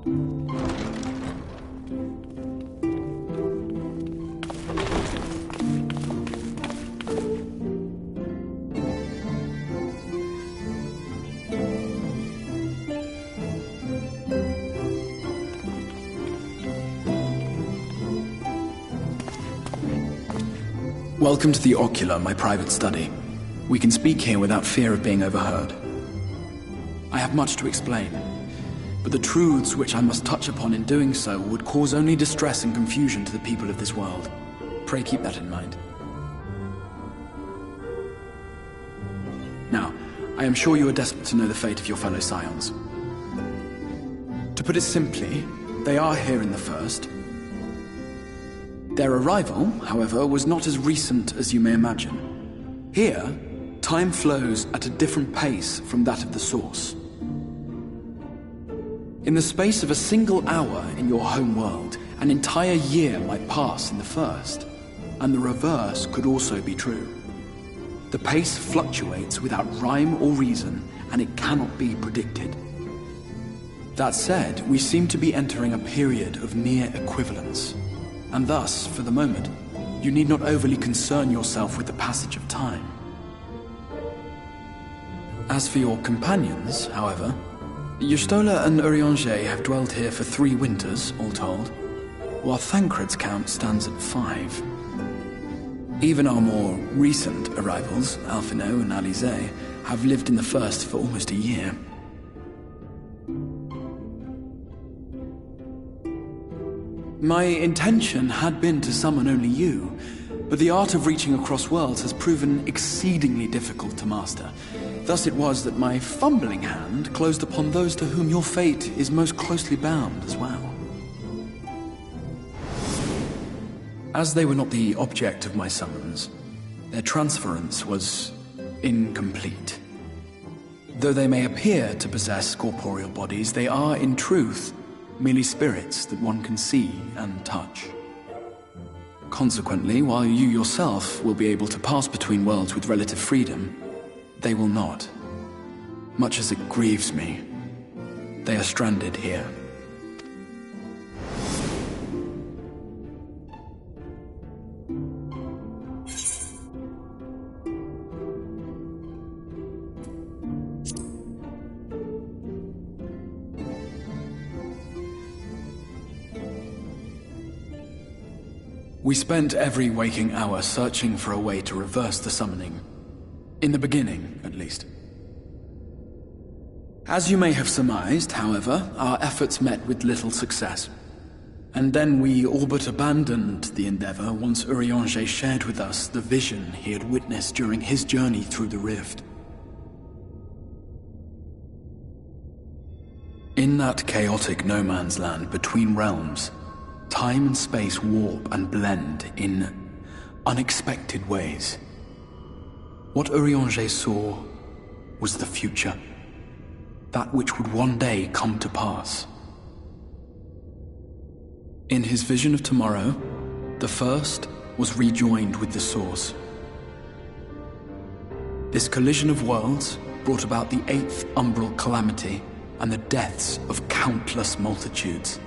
Welcome to the Ocular, my private study. We can speak here without fear of being overheard. I have much to explain, but the truths which I must touch upon in doing so would cause only distress and confusion to the people of this world. Pray keep that in mind. Now, I am sure you are desperate to know the fate of your fellow Scions. To put it simply, they are here in the first. Their arrival, however, was not as recent as you may imagine. Here, time flows at a different pace from that of the Source. In the space of a single hour in your home world, an entire year might pass in the first, and the reverse could also be true. The pace fluctuates without rhyme or reason, and it cannot be predicted. That said, we seem to be entering a period of near equivalence. And thus, for the moment, you need not overly concern yourself with the passage of time. As for your companions, however, Y'shtola and Urianger have dwelled here for 3 winters, all told, while Thancred's count stands at 5. Even our more recent arrivals, Alphino and Alizé, have lived in the first for almost a year. My intention had been to summon only you, but the art of reaching across worlds has proven exceedingly difficult to master. Thus it was that my fumbling hand closed upon those to whom your fate is most closely bound as well. As they were not the object of my summons, their transference was incomplete. Though they may appear to possess corporeal bodies, they are, in truth, merely spirits that one can see and touch. Consequently, while you yourself will be able to pass between worlds with relative freedom, they will not. Much as it grieves me, they are stranded here. We spent every waking hour searching for a way to reverse the summoning. In the beginning, at least. As you may have surmised, however, our efforts met with little success. And then we all but abandoned the endeavor once Urianger shared with us the vision he had witnessed during his journey through the rift. In that chaotic no-man's land between realms, time and space warp and blend in unexpected ways. What Urianger saw was the future. That which would one day come to pass. In his vision of tomorrow, the first was rejoined with the Source. This collision of worlds brought about the 8th umbral calamity and the deaths of countless multitudes.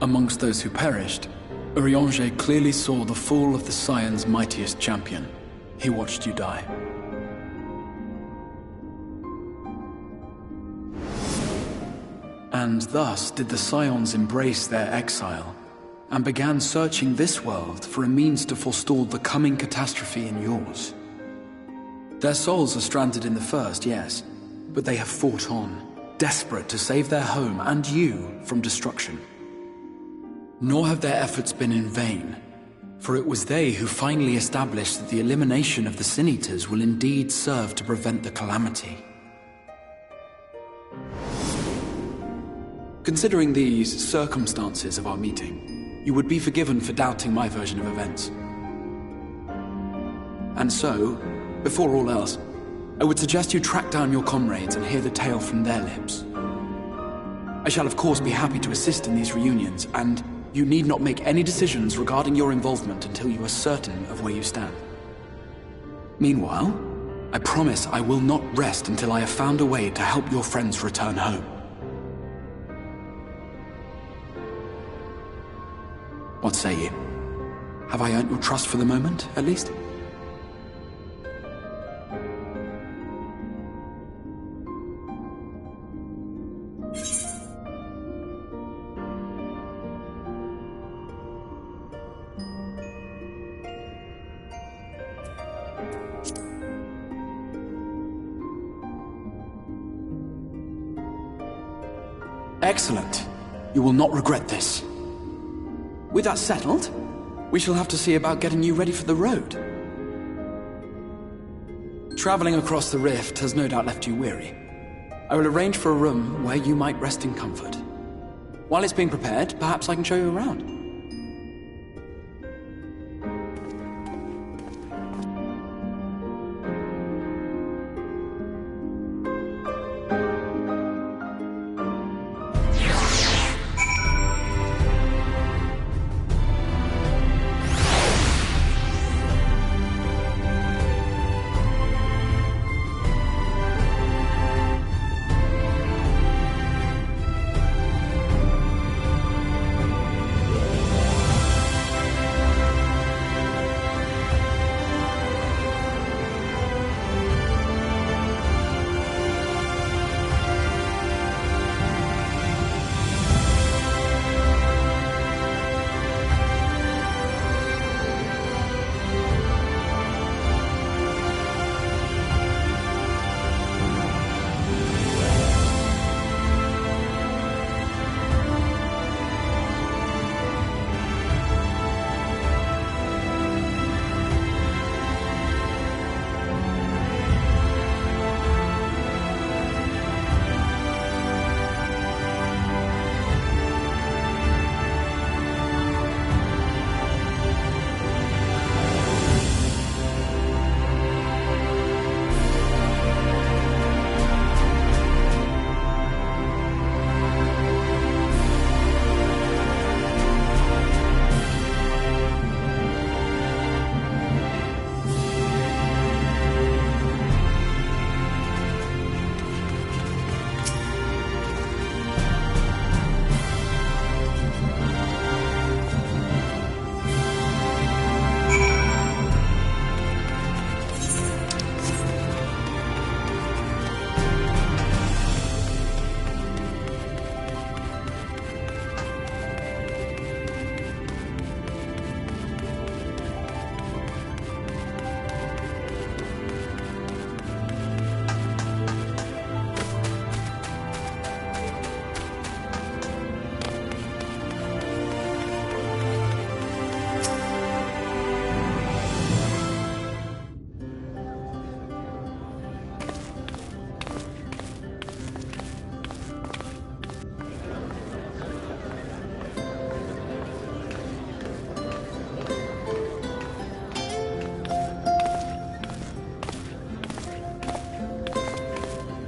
Amongst those who perished, Urianger clearly saw the fall of the Scion's mightiest champion. He watched you die. And thus did the Scions embrace their exile, and began searching this world for a means to forestall the coming catastrophe in yours. Their souls are stranded in the first, yes, but they have fought on, desperate to save their home and you from destruction. Nor have their efforts been in vain, for it was they who finally established that the elimination of the Sin Eaters will indeed serve to prevent the calamity. Considering these circumstances of our meeting, you would be forgiven for doubting my version of events. And so, before all else, I would suggest you track down your comrades and hear the tale from their lips. I shall of course be happy to assist in these reunions, and you need not make any decisions regarding your involvement until you are certain of where you stand. Meanwhile, I promise I will not rest until I have found a way to help your friends return home. What say you? Have I earned your trust for the moment, at least? Excellent. You will not regret this. With that settled, we shall have to see about getting you ready for the road. Traveling across the rift has no doubt left you weary. I will arrange for a room where you might rest in comfort. While it's being prepared, perhaps I can show you around.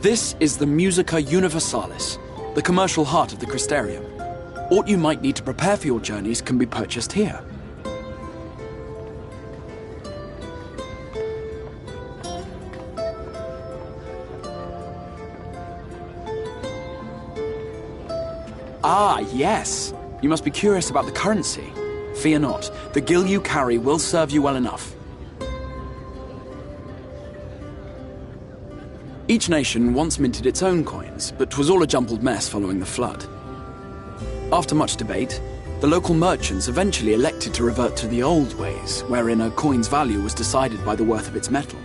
This is the Musica Universalis, the commercial heart of the Crystarium. What you might need to prepare for your journeys can be purchased here. Ah, yes. You must be curious about the currency. Fear not. The gil you carry will serve you well enough. Each nation once minted its own coins, but 'twas all a jumbled mess following the flood. After much debate, the local merchants eventually elected to revert to the old ways, wherein a coin's value was decided by the worth of its metal.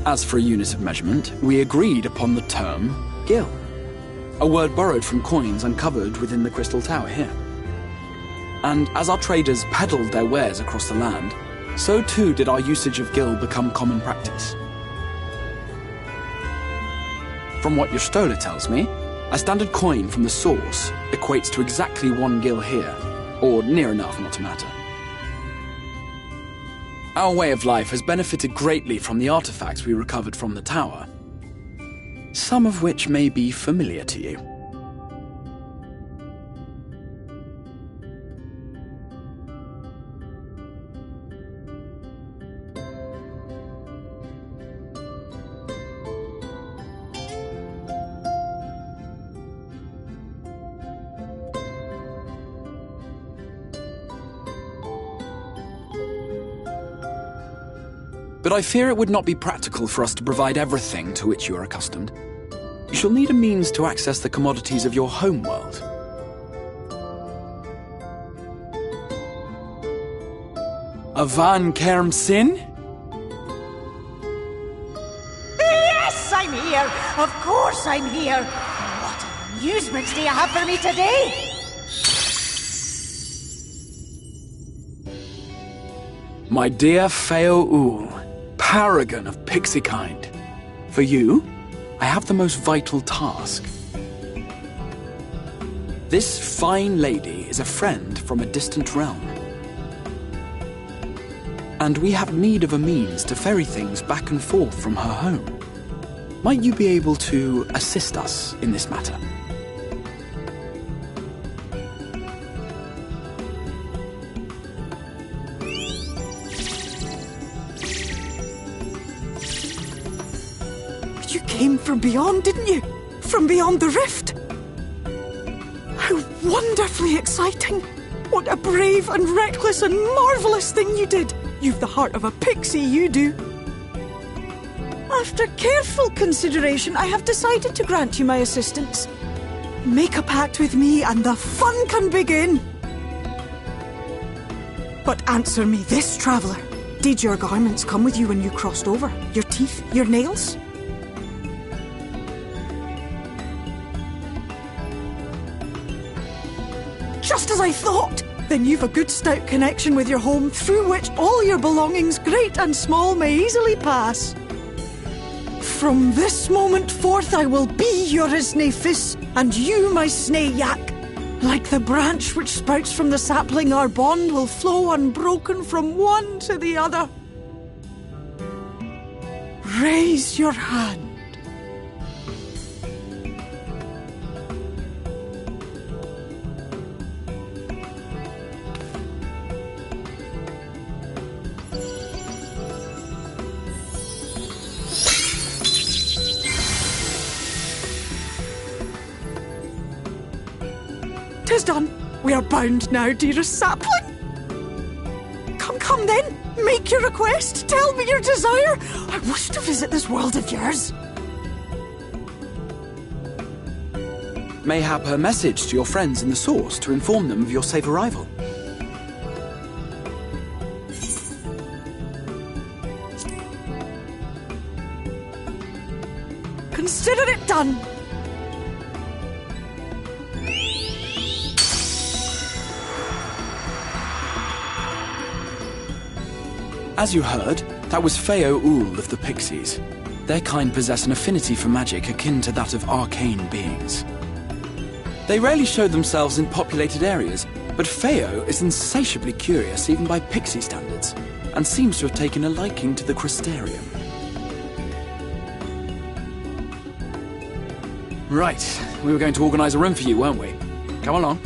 As for a unit of measurement, we agreed upon the term gil, a word borrowed from coins uncovered within the Crystal Tower here. And as our traders peddled their wares across the land, so too did our usage of gil become common practice. From what your stola tells me, a standard coin from the source equates to exactly 1 gil here, or near enough not to matter. Our way of life has benefited greatly from the artifacts we recovered from the tower, some of which may be familiar to you. but I fear it would not be practical for us to provide everything to which you are accustomed. You shall need a means to access the commodities of your home world. Avan Kerm Sin? Yes, I'm here! Of course I'm here! What amusements do you have for me today? My dear Feo paragon of pixie kind. For you, I have the most vital task. This fine lady is a friend from a distant realm. And we have need of a means to ferry things back and forth from her home. Might you be able to assist us in this matter? You came from beyond, didn't you? From beyond the rift? How wonderfully exciting! What a brave and reckless and marvellous thing you did! You've the heart of a pixie, you do. After careful consideration, I have decided to grant you my assistance. Make a pact with me and the fun can begin. But answer me this, traveller. Did your garments come with you when you crossed over? Your teeth? Your nails? Just as I thought! Then you've a good stout connection with your home through which all your belongings, great and small, may easily pass. From this moment forth I will be your Ffxiv, and you my Yak. Like the branch which sprouts from the sapling, our bond will flow unbroken from one to the other. Raise your hand. Tis done. We are bound now, dearest sapling. Come then. Make your request. Tell me your desire. I wish to visit this world of yours. Mayhap her message to your friends in the Source to inform them of your safe arrival. Consider it done. As you heard, that was Feo of the Pixies. Their kind possess an affinity for magic akin to that of arcane beings. They rarely show themselves in populated areas, but Feo is insatiably curious even by pixie standards, and seems to have taken a liking to the crystarium. Right, we were going to organize a room for you, weren't we? Come along.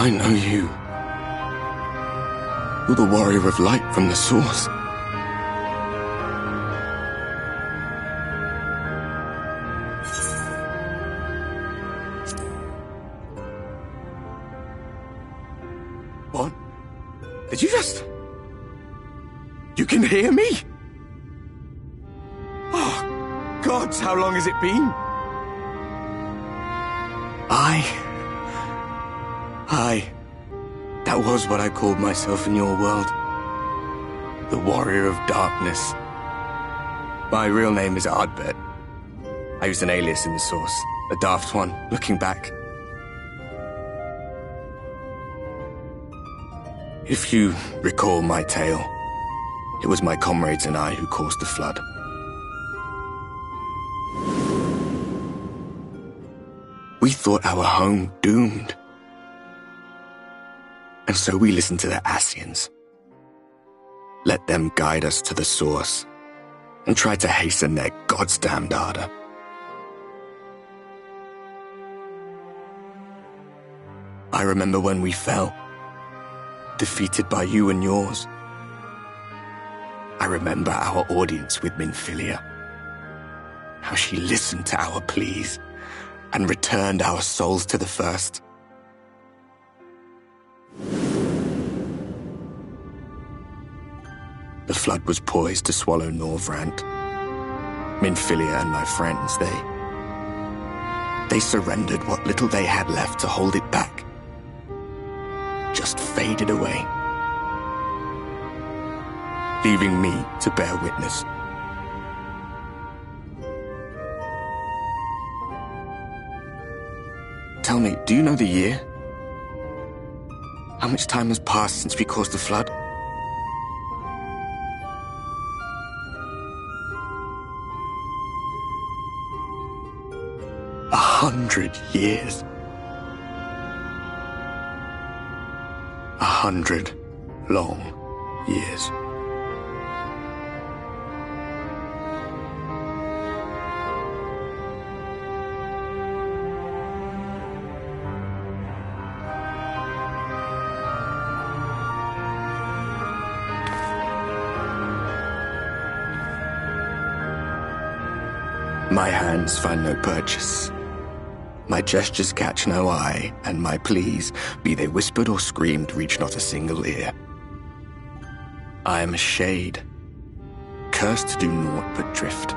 I know you. You're the warrior of light from the source. What? Did you just... You can hear me? Oh, gods, how long has it been? That was what I called myself in your world. The Warrior of Darkness. My real name is Ardbert. I used an alias in the source, a daft one, looking back. If you recall my tale, it was my comrades and I who caused the flood. We thought our home doomed. And so we listened to the Ascians. Let them guide us to the source, and tried to hasten their goddamned ardor. I remember when we fell, defeated by you and yours. I remember our audience with Minfilia, how she listened to our pleas and returned our souls to the First. The flood was poised to swallow Norvrant. Minfilia and my friends, they surrendered what little they had left to hold it back. Just faded away, leaving me to bear witness. Tell me, do you know the year? How much time has passed since we caused the flood? 100 years. 100 long years. My hands find no purchase. My gestures catch no eye, and my pleas, be they whispered or screamed, reach not a single ear. I am a shade, cursed to do naught but drift.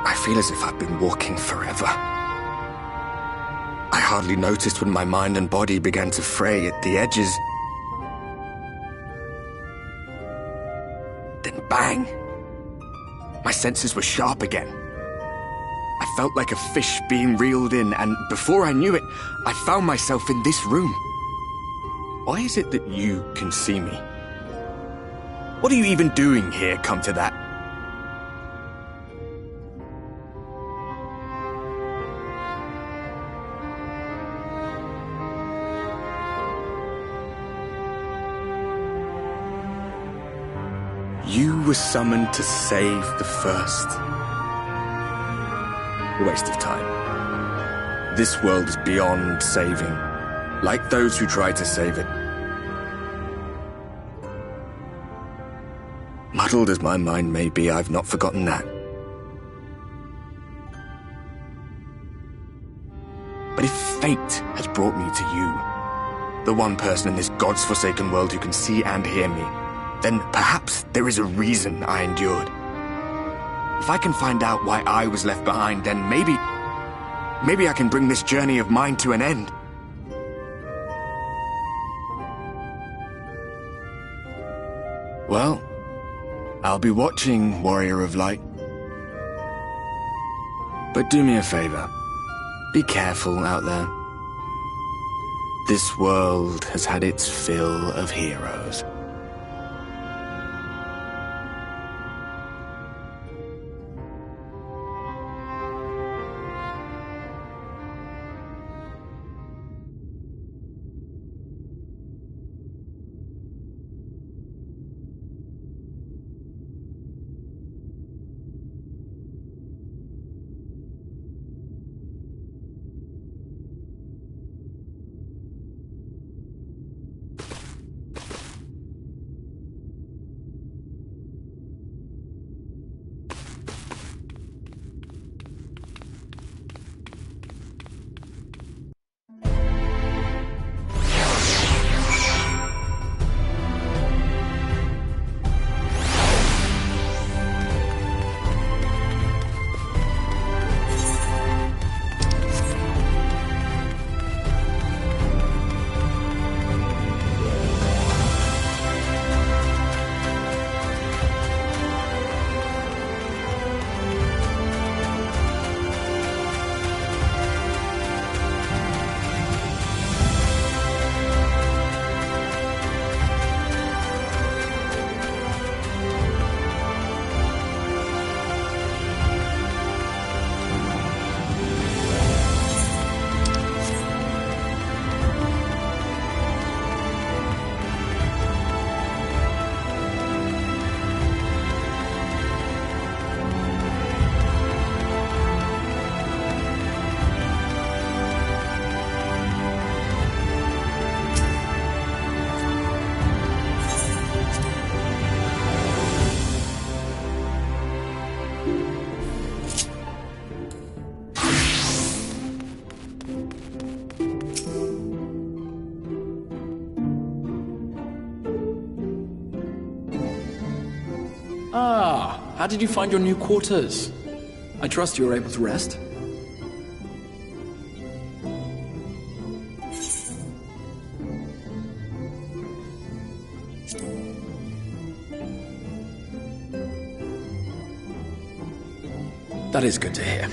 I feel as if I've been walking forever. I hardly noticed when my mind and body began to fray at the edges. Then bang! My senses were sharp again. I felt like a fish being reeled in, and before I knew it, I found myself in this room. Why is it that you can see me? What are you even doing here, come to that? You were summoned to save the First. A waste of time. This world is beyond saving, like those who tried to save it. Muddled as my mind may be, I've not forgotten that. But if fate has brought me to you, the one person in this God's forsaken world who can see and hear me, then perhaps there is a reason I endured. If I can find out why I was left behind, then maybe I can bring this journey of mine to an end. Well, I'll be watching, Warrior of Light. But do me a favor. Be careful out there. This world has had its fill of heroes. how did you find your new quarters? I trust you were able to rest? That is good to hear.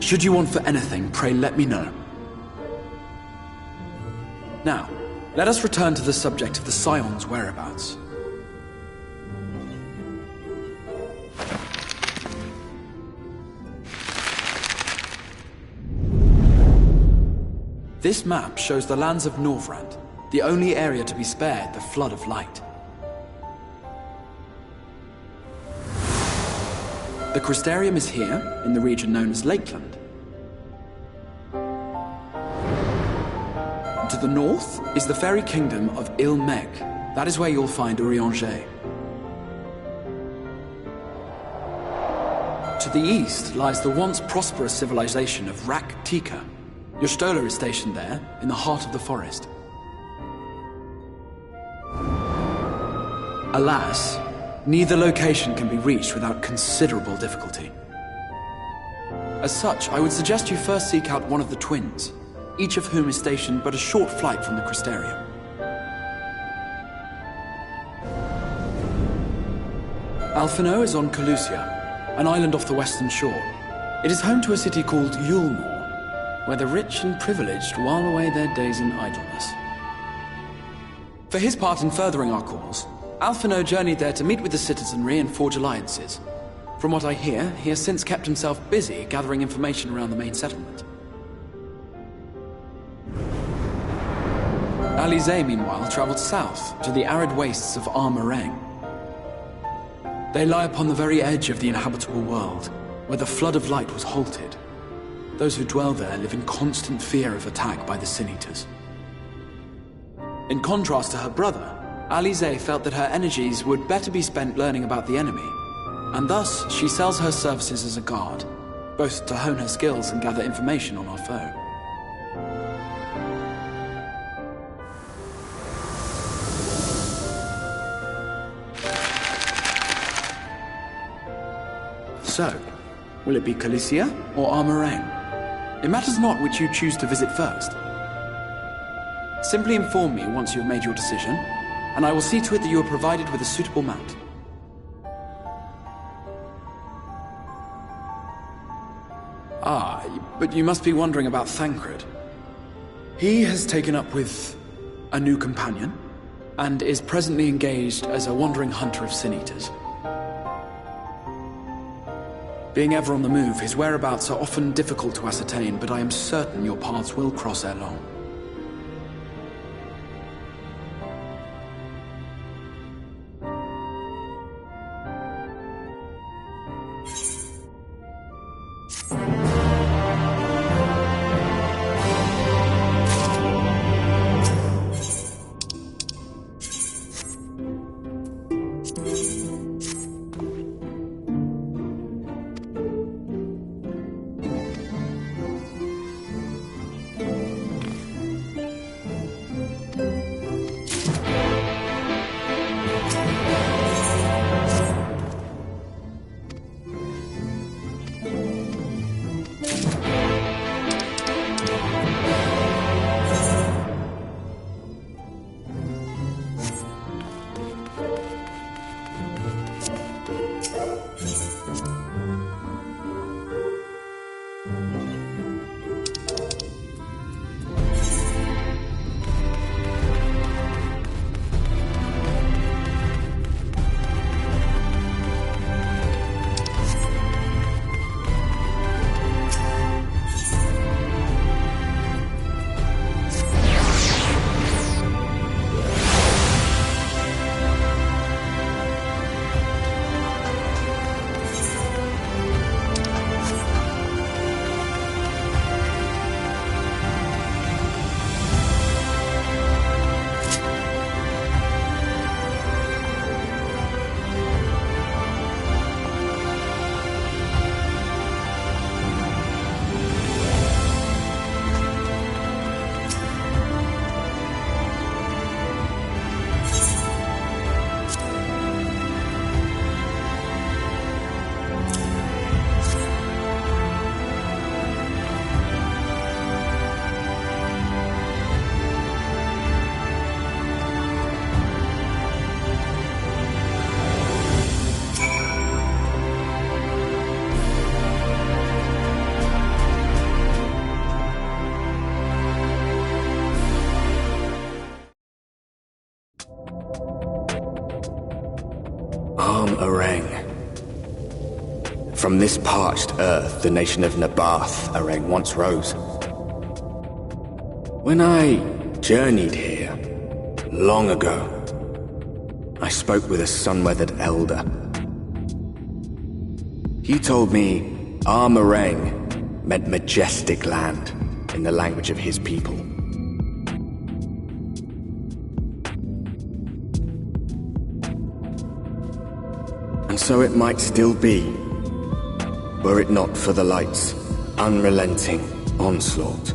Should you want for anything, pray let me know. Now, let us return to the subject of the Scion's whereabouts. This map shows the lands of Norvrand, the only area to be spared the Flood of Light. The Crystarium is here, in the region known as Lakeland. To the north is the fairy kingdom of Il-Meg. That is where you'll find Urianger. To the east lies the once prosperous civilization of Rak-Tika. Your Stola is stationed there, in the heart of the forest. Alas, neither location can be reached without considerable difficulty. As such, I would suggest you first seek out one of the twins, each of whom is stationed but a short flight from the Crystarium. Alphino is on Calusia, an island off the western shore. It is home to a city called Yulmore, where the rich and privileged while away their days in idleness. For his part in furthering our cause, Alphino journeyed there to meet with the citizenry and forge alliances. From what I hear, he has since kept himself busy gathering information around the main settlement. Alize, meanwhile, traveled south to the arid wastes of Armarang. They lie upon the very edge of the inhabitable world, where the Flood of Light was halted. Those who dwell there live in constant fear of attack by the Sin Eaters. In contrast to her brother, Alize felt that her energies would better be spent learning about the enemy, and thus she sells her services as a guard, both to hone her skills and gather information on our foe. So, will it be Calicia or Armarang? It matters not which you choose to visit first. Simply inform me once you have made your decision, and I will see to it that you are provided with a suitable mount. Ah, but you must be wondering about Thancred. He has taken up with a new companion, and is presently engaged as a wandering hunter of Sin Eaters. Being ever on the move, his whereabouts are often difficult to ascertain, but I am certain your paths will cross ere long. From this parched earth, the nation of Nabath, Arang, once rose. When I journeyed here, long ago, I spoke with a sun-weathered elder. He told me Armarang meant majestic land in the language of his people. And so it might still be, were it not for the light's unrelenting onslaught.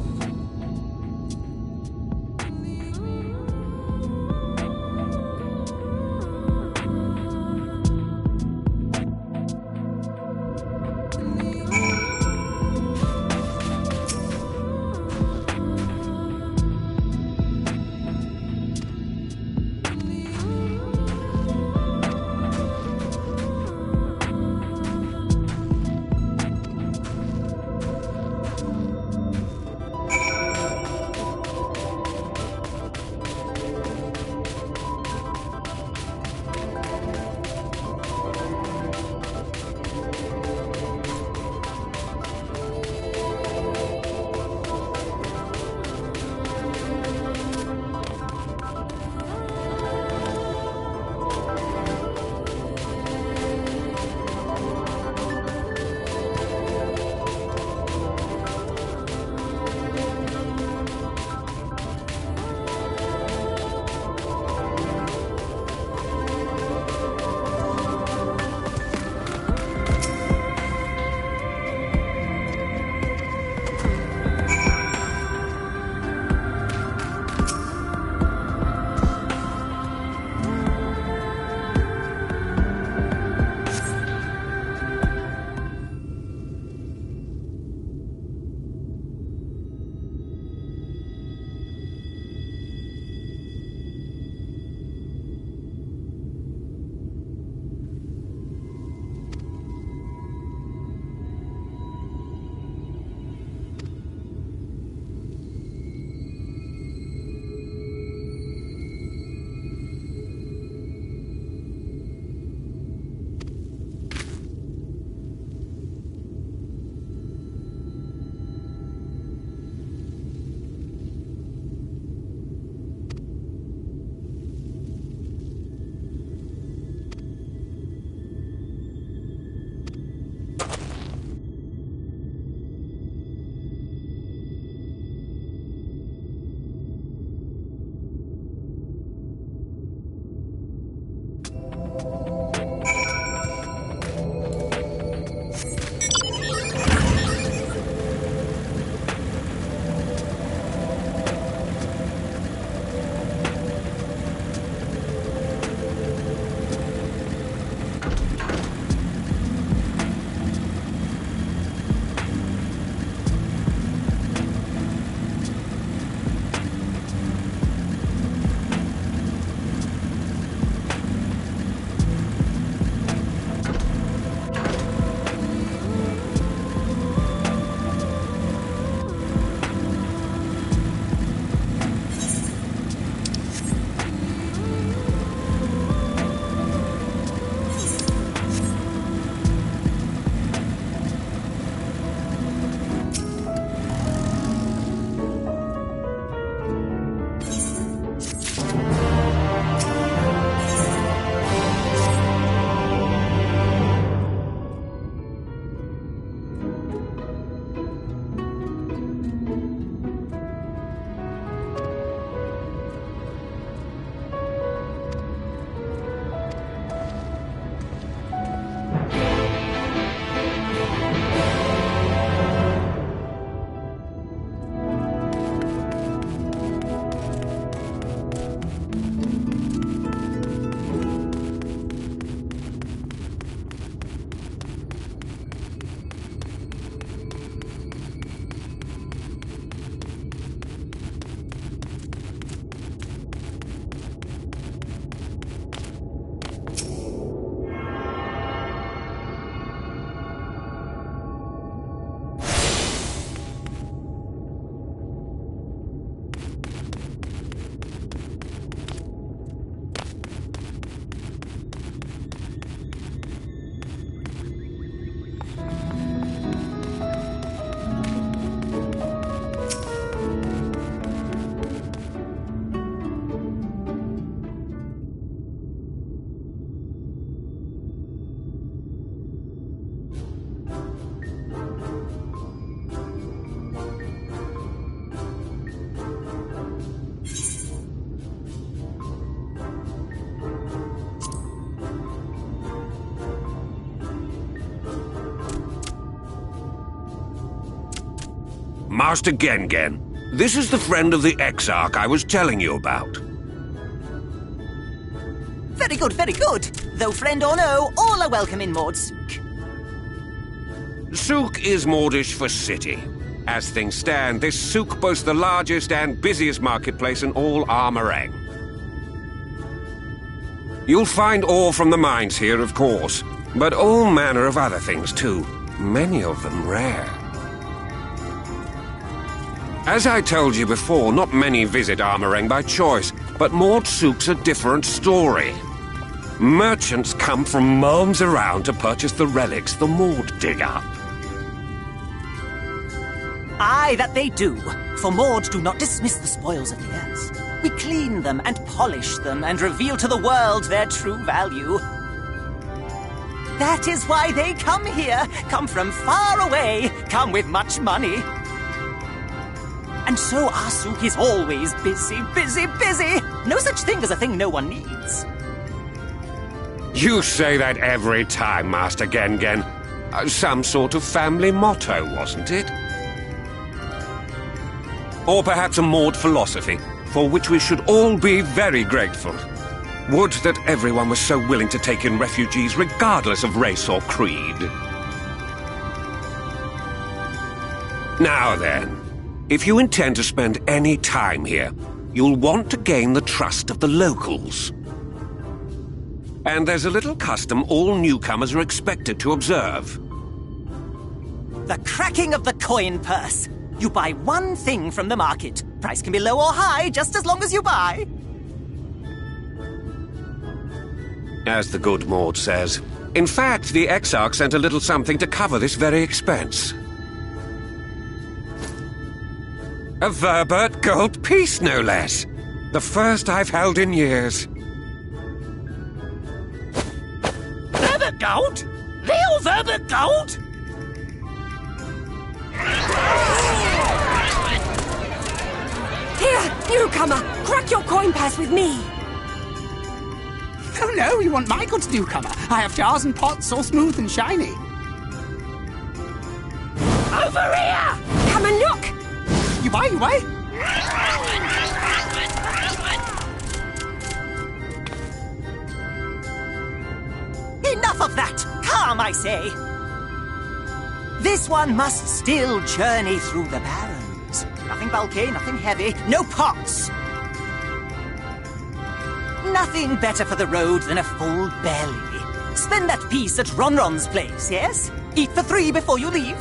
Master Gengen. This is the friend of the Exarch I was telling you about. Very good, very good. Though friend or no, all are welcome in Mordsook. Souk is Mordish for city. As things stand, this souk boasts the largest and busiest marketplace in all Armorang. You'll find ore from the mines here, of course, but all manner of other things too, many of them rare. As I told you before, not many visit Armorang by choice, but Mordsook's a different story. Merchants come from miles around to purchase the relics the Mord dig up. Aye, that they do. For Mords do not dismiss the spoils of the earth. We clean them and polish them and reveal to the world their true value. That is why they come here, come from far away, come with much money. And so our souk is always busy, busy, busy. No such thing as a thing no one needs. You say that every time, Master Gengen. Some sort of family motto, wasn't it? Or perhaps a Mord philosophy, for which we should all be very grateful. Would that everyone was so willing to take in refugees regardless of race or creed. Now then, if you intend to spend any time here, you'll want to gain the trust of the locals. And there's a little custom all newcomers are expected to observe. The cracking of the coin purse. You buy one thing from the market. Price can be low or high, just as long as you buy. As the good Mord says. In fact, the Exarch sent a little something to cover this very expense. A Verbert gold piece, no less. The first I've held in years. Verbert gold? Real Verbert gold? Here, newcomer, crack your coin purse with me. Oh no, you want my goods, newcomer. I have jars and pots all smooth and shiny. Over here! Come and look! You buy. Enough of that! Calm, I say! This one must still journey through the barrens. Nothing bulky, nothing heavy, no pots! Nothing better for the road than a full belly. Spend that piece at Ronron's place, yes? Eat for 3 before you leave.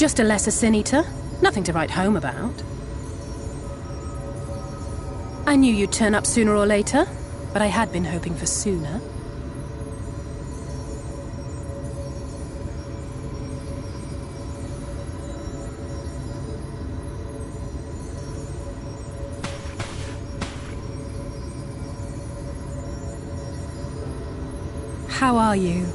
Just a lesser sin eater. Nothing to write home about. I knew you'd turn up sooner or later, but I had been hoping for sooner. How are you?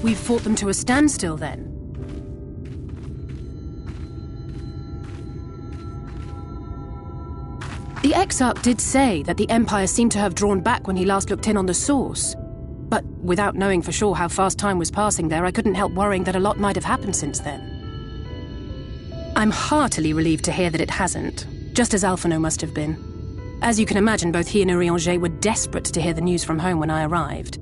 We've fought them to a standstill, then. The Exarch did say that the Empire seemed to have drawn back when he last looked in on the source. But without knowing for sure how fast time was passing there, I couldn't help worrying that a lot might have happened since then. I'm heartily relieved to hear that it hasn't, just as Alphino must have been. As you can imagine, both he and Urianger were desperate to hear the news from home when I arrived.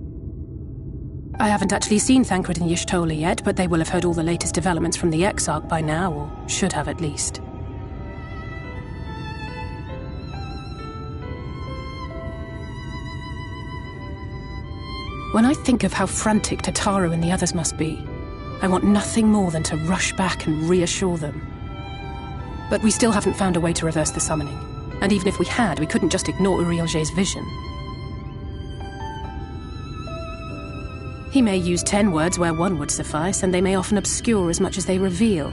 I haven't actually seen Thancred and Y'shtola yet, but they will have heard all the latest developments from the Exarch by now, or should have at least. When I think of how frantic Tataru and the others must be, I want nothing more than to rush back and reassure them. But we still haven't found a way to reverse the summoning, and even if we had, we couldn't just ignore Urianger's vision. He may use 10 words where 1 would suffice, and they may often obscure as much as they reveal.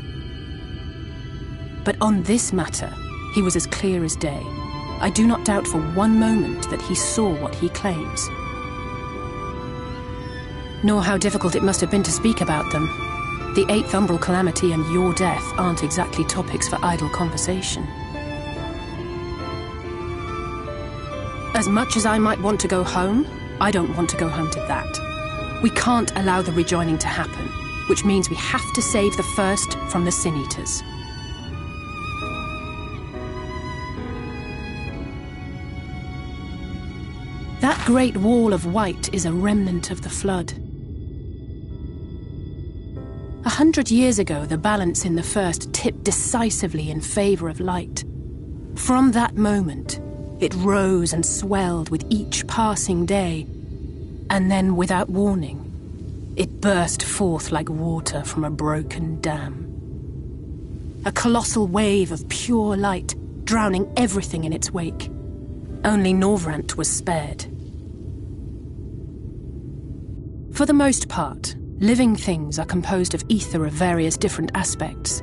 But on this matter, he was as clear as day. I do not doubt for one moment that he saw what he claims. Nor how difficult it must have been to speak about them. The 8th Umbral Calamity and your death aren't exactly topics for idle conversation. As much as I might want to go home, I don't want to go home to that. We can't allow the rejoining to happen, which means we have to save the first from the Sin Eaters. That great wall of white is a remnant of the Flood. 100 years ago, the balance in the first tipped decisively in favor of light. From that moment, it rose and swelled with each passing day, and then, without warning, it burst forth like water from a broken dam. A colossal wave of pure light, drowning everything in its wake. Only Norvrant was spared. For the most part, living things are composed of ether of various different aspects.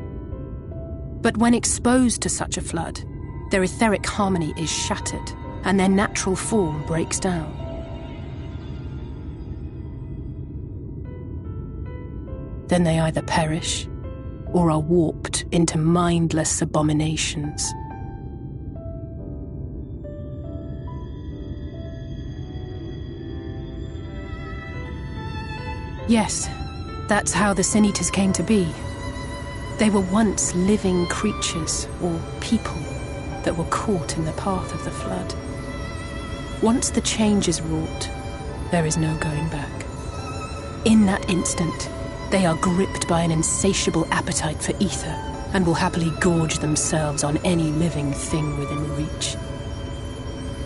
But when exposed to such a flood, their etheric harmony is shattered, and their natural form breaks down. Then they either perish, or are warped into mindless abominations. Yes, that's how the Sin Eaters came to be. They were once living creatures, or people, that were caught in the path of the Flood. Once the change is wrought, there is no going back. In that instant, they are gripped by an insatiable appetite for ether, and will happily gorge themselves on any living thing within reach.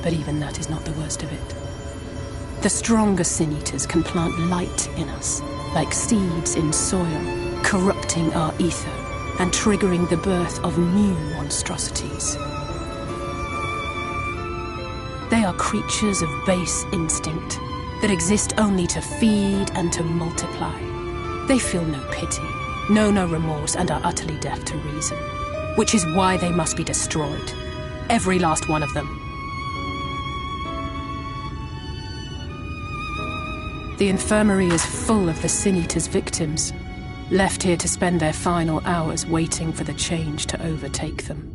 But even that is not the worst of it. The stronger Sin Eaters can plant light in us, like seeds in soil, corrupting our ether, and triggering the birth of new monstrosities. They are creatures of base instinct, that exist only to feed and to multiply. They feel no pity, know no remorse, and are utterly deaf to reason. Which is why they must be destroyed. Every last one of them. The infirmary is full of the Sin Eaters' victims, left here to spend their final hours waiting for the change to overtake them.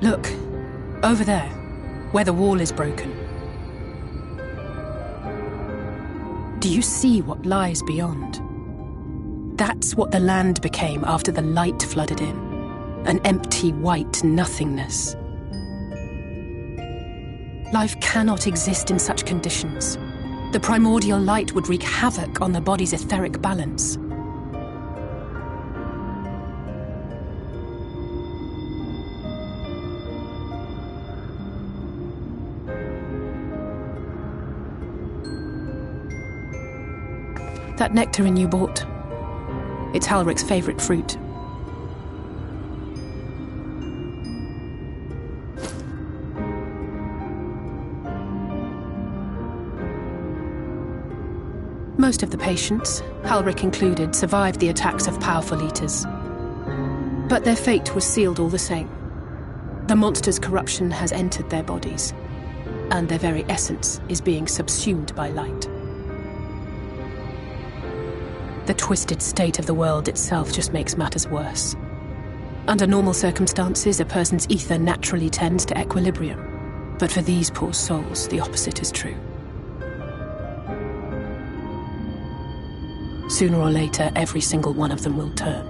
Look, over there, where the wall is broken. Do you see what lies beyond? That's what the land became after the light flooded in. An empty, white nothingness. Life cannot exist in such conditions. The primordial light would wreak havoc on the body's etheric balance. That nectarine you bought, it's Halric's favorite fruit. Most of the patients, Halric included, survived the attacks of powerful eaters. But their fate was sealed all the same. The monster's corruption has entered their bodies, and their very essence is being subsumed by light. The twisted state of the world itself just makes matters worse. Under normal circumstances, a person's ether naturally tends to equilibrium. But for these poor souls, the opposite is true. Sooner or later, every single one of them will turn.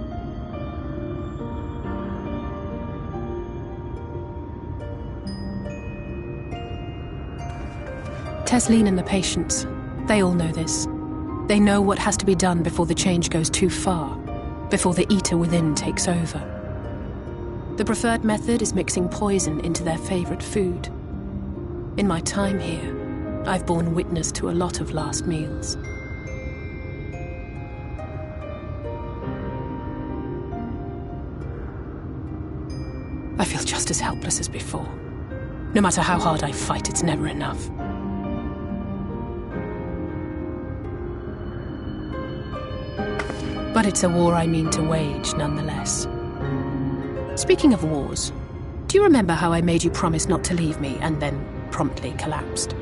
Tesleen and the patients, they all know this. They know what has to be done before the change goes too far, before the eater within takes over. The preferred method is mixing poison into their favorite food. In my time here, I've borne witness to a lot of last meals. I feel just as helpless as before. No matter how hard I fight, it's never enough. But it's a war I mean to wage, nonetheless. Speaking of wars, do you remember how I made you promise not to leave me and then promptly collapsed?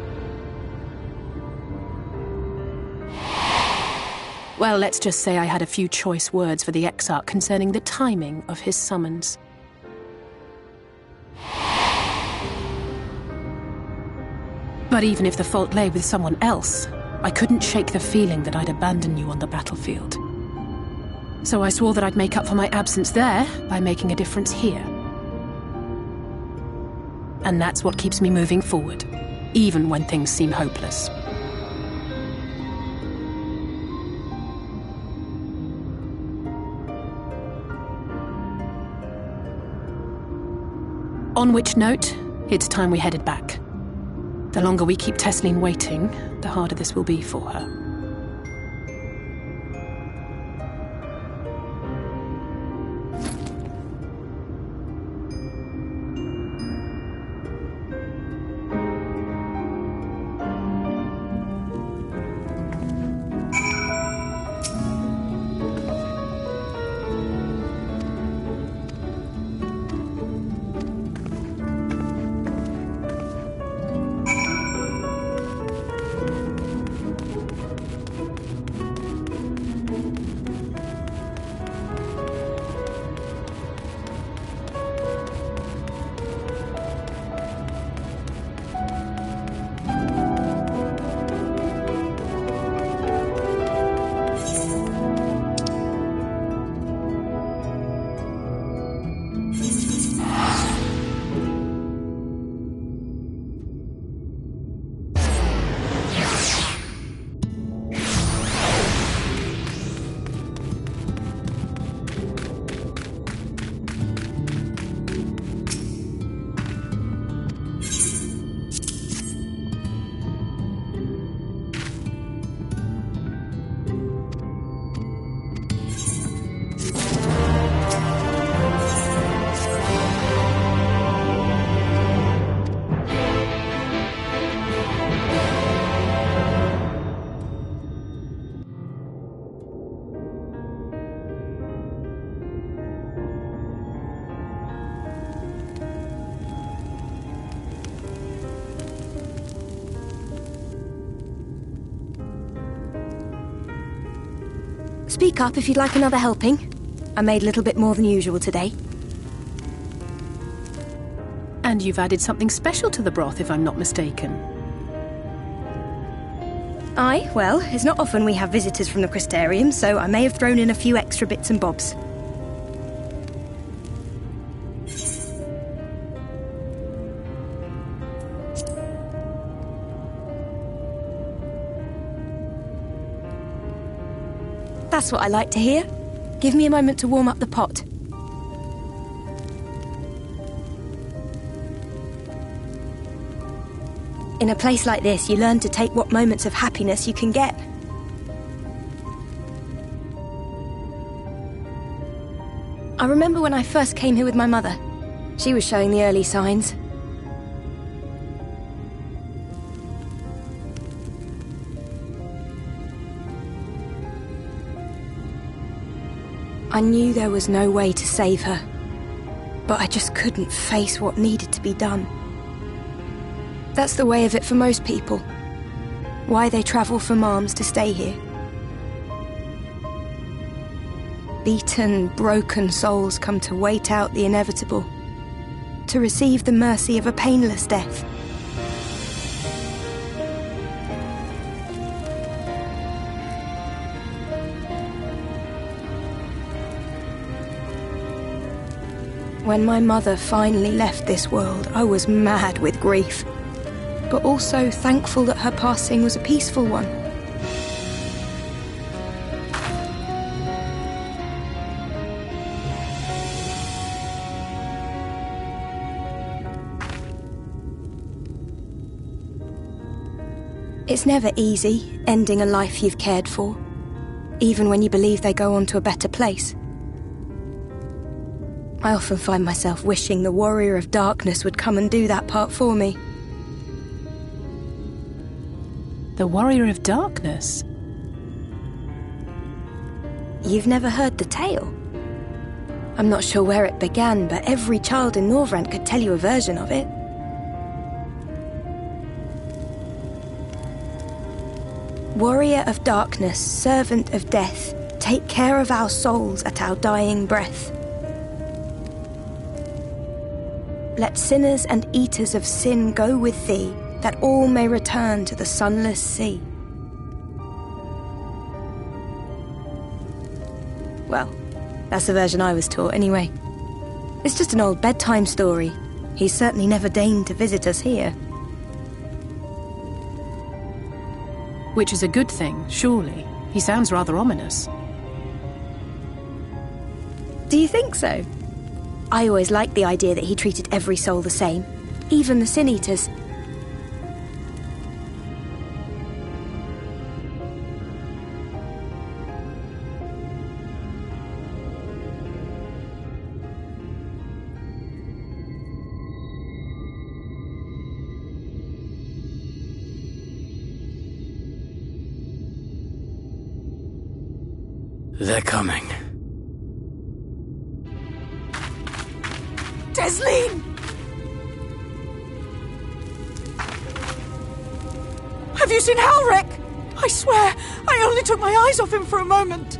Well, let's just say I had a few choice words for the Exarch concerning the timing of his summons. But even if the fault lay with someone else, I couldn't shake the feeling that I'd abandon you on the battlefield. So I swore that I'd make up for my absence there by making a difference here. And that's what keeps me moving forward, even when things seem hopeless. On which note, it's time we headed back. The longer we keep Tesleen waiting, the harder this will be for her. Speak up if you'd like another helping. I made a little bit more than usual today. And you've added something special to the broth, if I'm not mistaken. Aye, well, it's not often we have visitors from the Crystarium, so I may have thrown in a few extra bits and bobs. That's what I like to hear. Give me a moment to warm up the pot. In a place like this, you learn to take what moments of happiness you can get. I remember when I first came here with my mother. She was showing the early signs. I knew there was no way to save her, but I just couldn't face what needed to be done. That's the way of it for most people. Why they travel from arms to stay here. Beaten, broken souls come to wait out the inevitable, to receive the mercy of a painless death. When my mother finally left this world, I was mad with grief, but also thankful that her passing was a peaceful one. It's never easy, ending a life you've cared for, even when you believe they go on to a better place. I often find myself wishing the Warrior of Darkness would come and do that part for me. The Warrior of Darkness? You've never heard the tale? I'm not sure where it began, but every child in Norvrent could tell you a version of it. Warrior of Darkness, servant of death, take care of our souls at our dying breath. Let sinners and eaters of sin go with thee, that all may return to the sunless sea. Well, that's the version I was taught anyway. It's just an old bedtime story. He's certainly never deigned to visit us here. Which is a good thing, surely. He sounds rather ominous. Do you think so? I always liked the idea that he treated every soul the same, even the Sin Eaters. They're coming. Desleen! Have you seen Halric? I swear, I only took my eyes off him for a moment.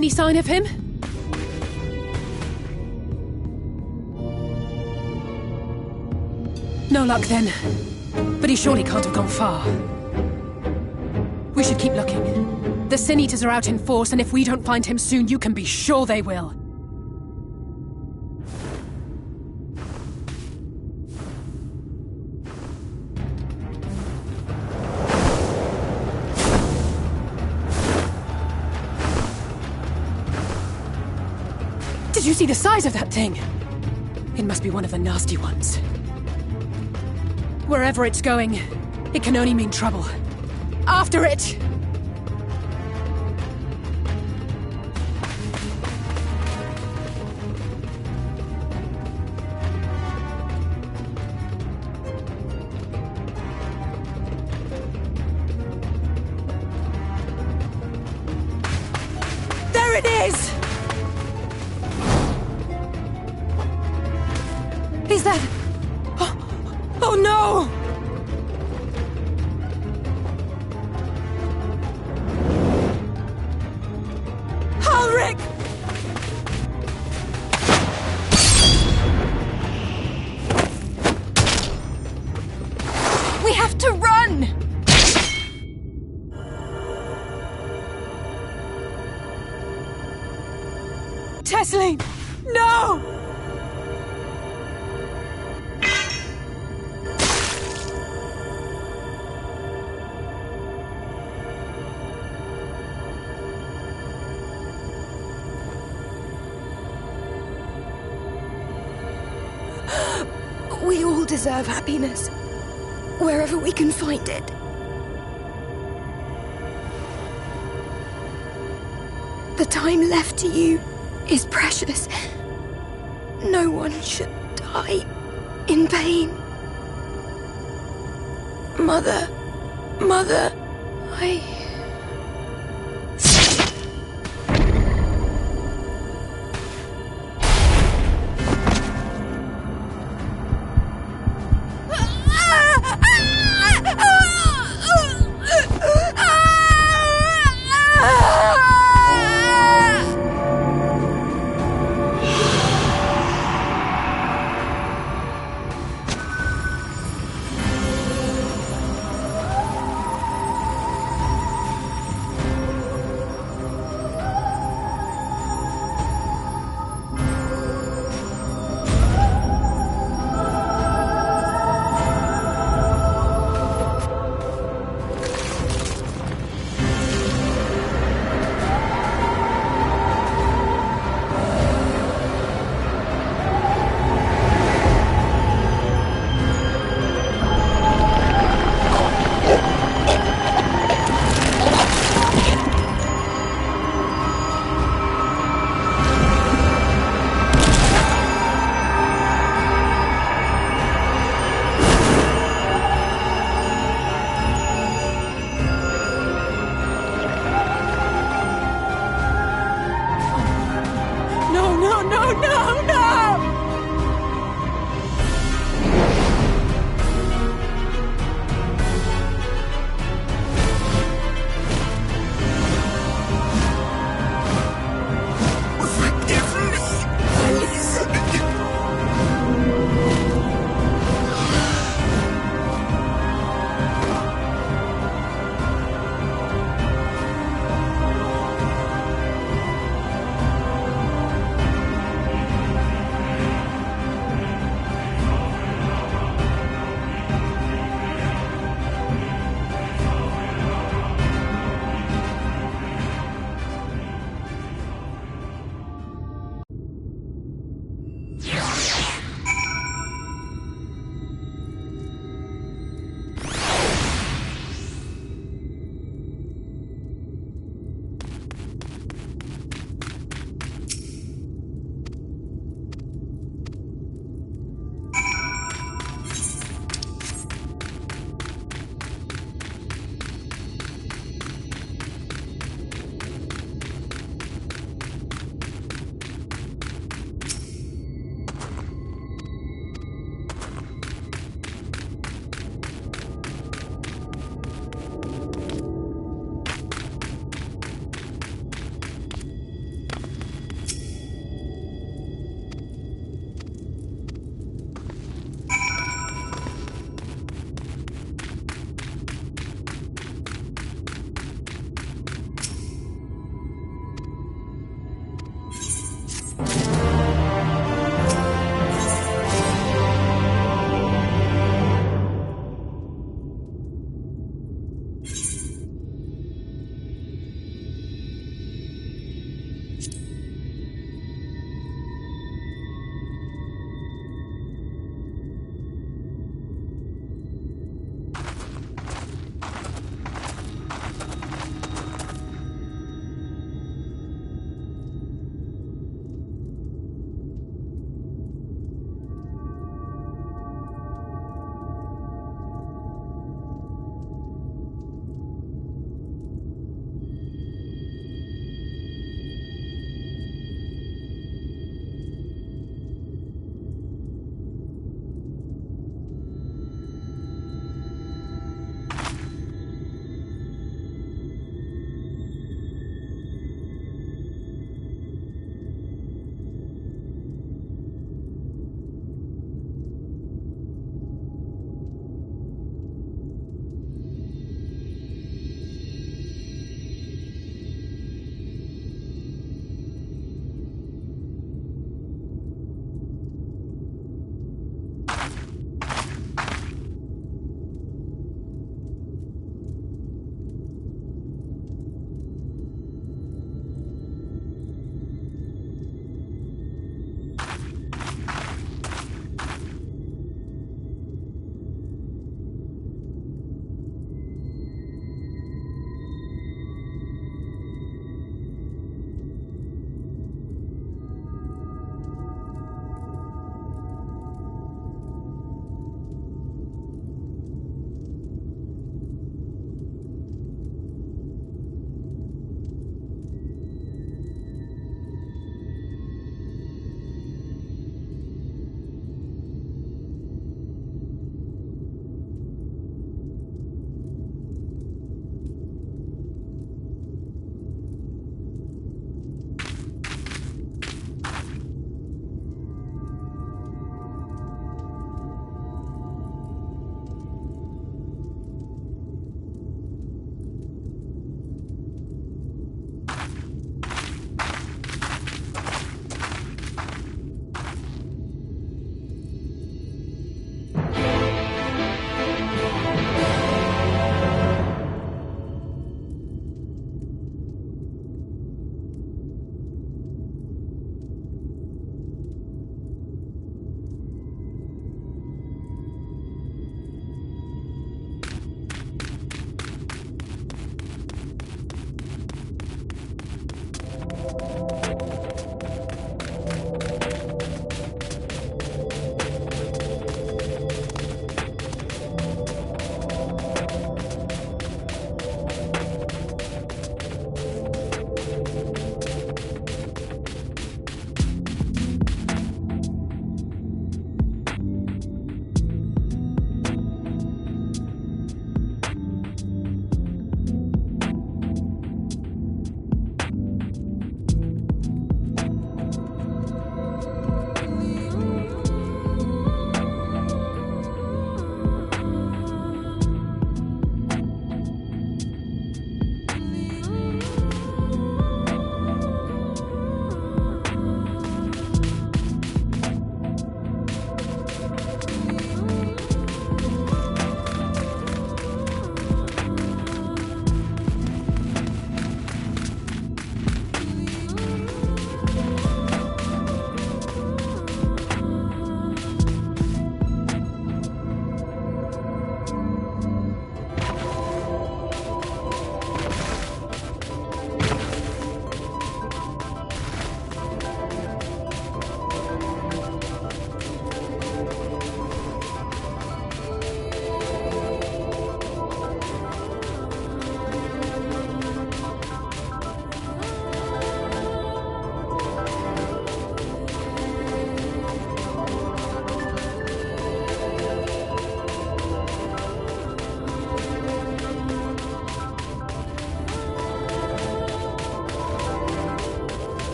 Any sign of him? No luck then. But he surely can't have gone far. We should keep looking. The Sin Eaters are out in force, and if we don't find him soon, you can be sure they will. Did you see the size of that thing? It must be one of the nasty ones. Wherever it's going, it can only mean trouble. After it! There it is! Is that... Oh no! Ulrich! We have to run! Tesleen! No! We all deserve happiness, wherever we can find it. The time left to you is precious. No one should die in pain. Mother,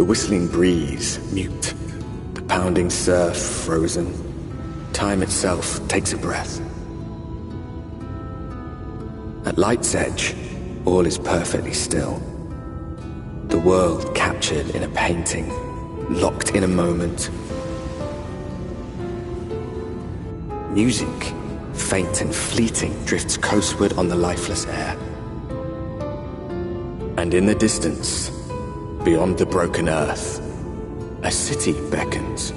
The whistling breeze, mute. The pounding surf, frozen. Time itself takes a breath. At light's edge, all is perfectly still. The world captured in a painting, locked in a moment. Music, faint and fleeting, drifts coastward on the lifeless air. And in the distance, beyond the broken earth, a city beckons.